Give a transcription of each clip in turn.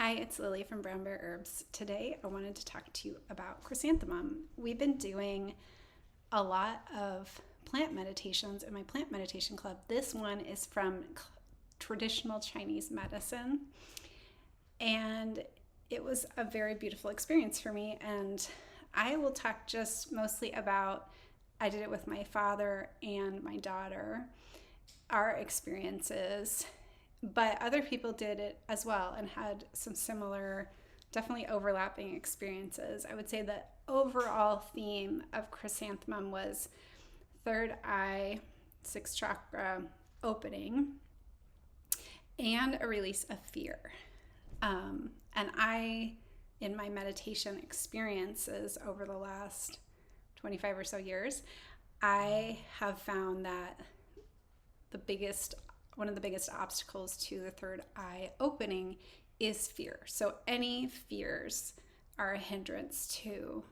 Hi, it's Lily from Brown Bear Herbs. Today I wanted to talk to you about chrysanthemum. We've been doing a lot of plant meditations in my plant meditation club. This one is from traditional Chinese medicine, and it was a very beautiful experience for me. And I will talk just mostly about, I did it with my father and my daughter, our experiences. But other people did it as well and had some similar, definitely overlapping experiences. I would say the overall theme of chrysanthemum was third eye, sixth chakra opening, and a release of fear. And I, in my meditation experiences over the last 25 or so years, I have found that one of the biggest obstacles to the third eye opening is fear. So any fears are a hindrance to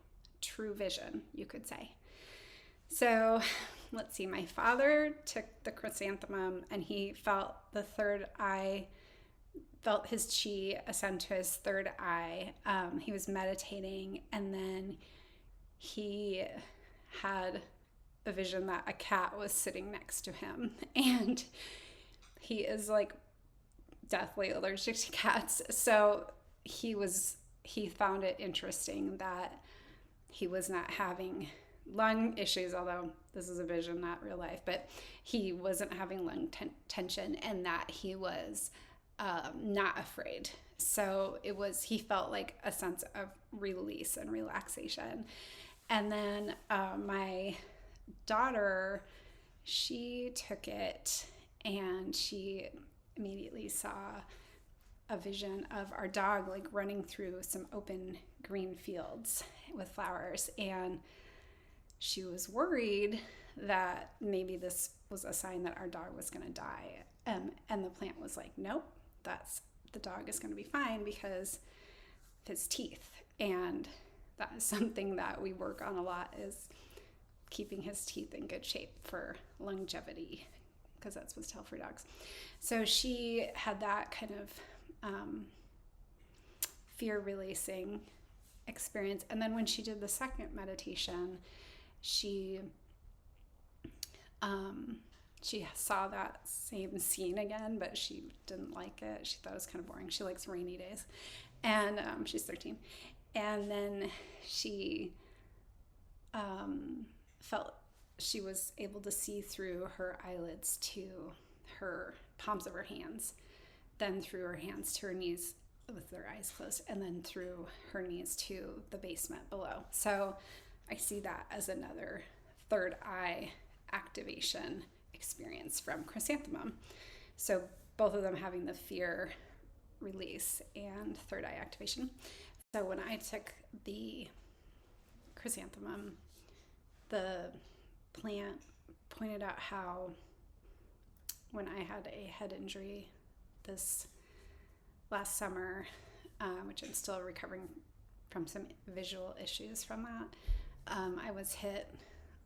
true vision, you could say. So let's see, my father took the chrysanthemum and he felt the third eye, felt his chi ascend to his third eye. He was meditating, and then he had a vision that a cat was sitting next to him, and he is like deathly allergic to cats. So he found it interesting that he was not having lung issues, although this is a vision, not real life, but he wasn't having lung tension, and that he was not afraid. So he felt like a sense of release and relaxation. And then my daughter, she took it, and she immediately saw a vision of our dog like running through some open green fields with flowers, and she was worried that maybe this was a sign that our dog was going to die. And the plant was like, nope, the dog is going to be fine because of his teeth. And that is something that we work on a lot, is keeping his teeth in good shape for longevity, because that's what's healthy for dogs. So she had that kind of fear releasing experience. And then when she did the second meditation, she saw that same scene again, but she didn't like it. She thought it was kind of boring. She likes rainy days. And she's 13. And then she felt she was able to see through her eyelids to her palms of her hands, then through her hands to her knees with their eyes closed, and then through her knees to the basement below. So I see that as another third eye activation experience from chrysanthemum. So both of them having the fear release and third eye activation. So when I took the chrysanthemum, the plant pointed out how when I had a head injury this last summer, which I'm still recovering from some visual issues from that, I was hit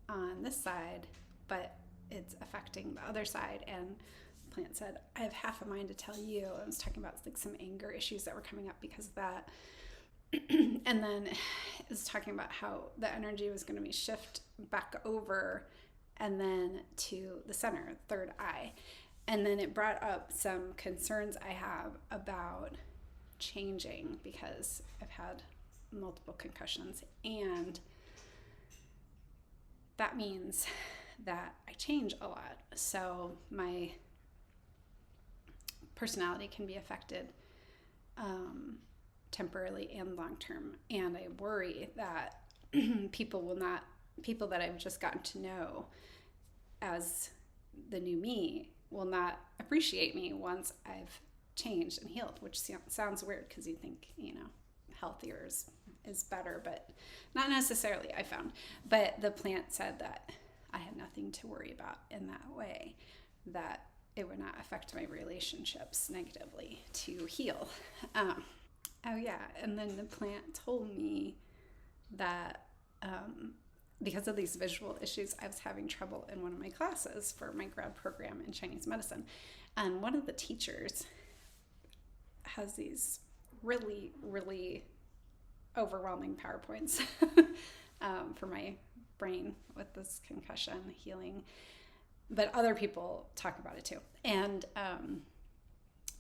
on this side, but it's affecting the other side. And the plant said, I have half a mind to tell you. I was talking about like some anger issues that were coming up because of that. And then it was talking about how the energy was going to be shift back over and then to the center, third eye. And then it brought up some concerns I have about changing, because I've had multiple concussions, and that means that I change a lot. So my personality can be affected temporarily and long term. And I worry that people that I've just gotten to know as the new me will not appreciate me once I've changed and healed, which sounds weird because you think, healthier is better, but not necessarily, I found. But the plant said that I had nothing to worry about in that way, that it would not affect my relationships negatively to heal. And then the plant told me that because of these visual issues, I was having trouble in one of my classes for my grad program in Chinese medicine. And one of the teachers has these really, really overwhelming PowerPoints for my brain with this concussion healing. But other people talk about it too. And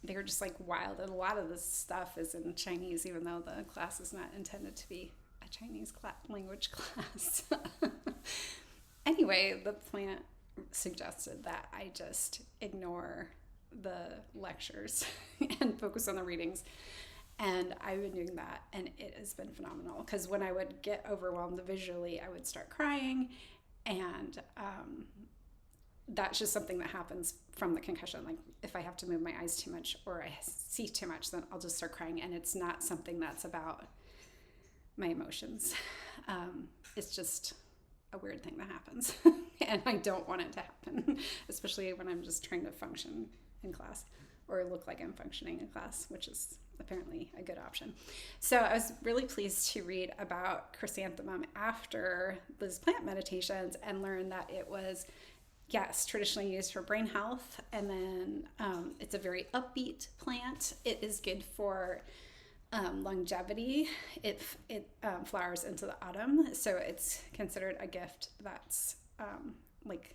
they were just like wild. And a lot of this stuff is in Chinese, even though the class is not intended to be a Chinese language class. Anyway, the plant suggested that I just ignore the lectures and focus on the readings. And I've been doing that, and it has been phenomenal. Because when I would get overwhelmed visually, I would start crying, and that's just something that happens from the concussion. Like if I have to move my eyes too much or I see too much, then I'll just start crying, and it's not something that's about my emotions. It's just a weird thing that happens, and I don't want it to happen, especially when I'm just trying to function in class or look like I'm functioning in class, which is apparently a good option. So I was really pleased to read about chrysanthemum after those plant meditations and learn that it was, yes, traditionally used for brain health. And then it's a very upbeat plant. It is good for longevity. It flowers into the autumn. So it's considered a gift that's like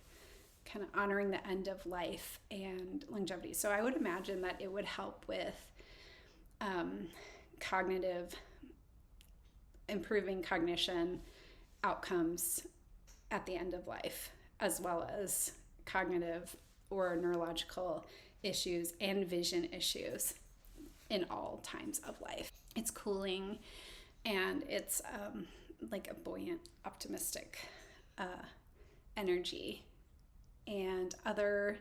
kind of honoring the end of life and longevity. So I would imagine that it would help with improving cognition outcomes at the end of life, as well as cognitive or neurological issues and vision issues in all times of life. It's cooling, and it's like a buoyant, optimistic energy. And other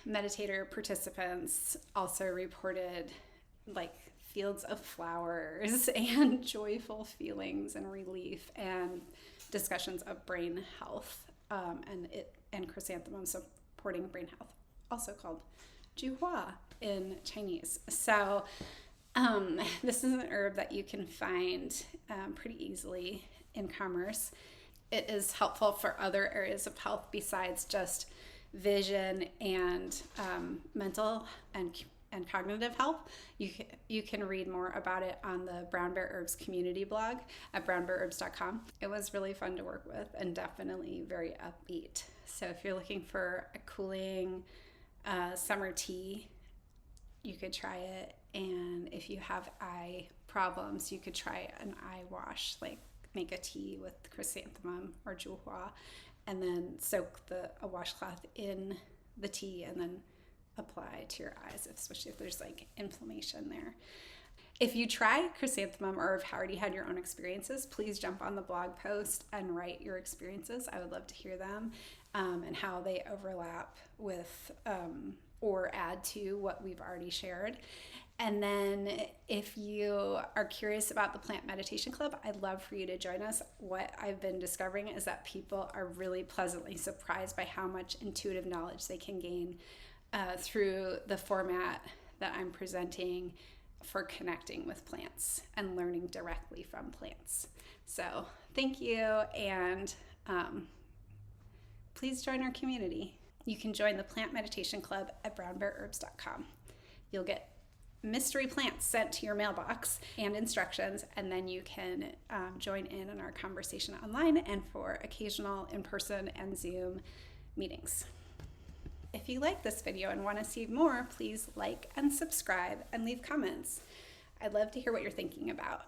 meditator participants also reported like fields of flowers and joyful feelings and relief, and discussions of brain health, and chrysanthemum supporting brain health, also called Júhuā in Chinese. So this is an herb that you can find pretty easily in commerce. It is helpful for other areas of health besides just vision and mental and cognitive health. You can read more about it on the Brown Bear Herbs community blog at brownbearherbs.com. It was really fun to work with and definitely very upbeat. So if you're looking for a cooling summer tea, you could try it. And if you have eye problems, you could try an eye wash, like make a tea with chrysanthemum or Júhuā, and then soak a washcloth in the tea and then apply to your eyes, especially if there's like inflammation there. If you try chrysanthemum or have already had your own experiences, please jump on the blog post and write your experiences. I would love to hear them and how they overlap with or add to what we've already shared. And then if you are curious about the Plant Meditation Club, I'd love for you to join us. What I've been discovering is that people are really pleasantly surprised by how much intuitive knowledge they can gain through the format that I'm presenting for connecting with plants and learning directly from plants. So thank you, and please join our community. You can join the Plant Meditation Club at brownbearherbs.com. You'll get mystery plants sent to your mailbox and instructions, and then you can join in our conversation online and for occasional in-person and Zoom meetings. If you like this video and want to see more, please like and subscribe and leave comments. I'd love to hear what you're thinking about.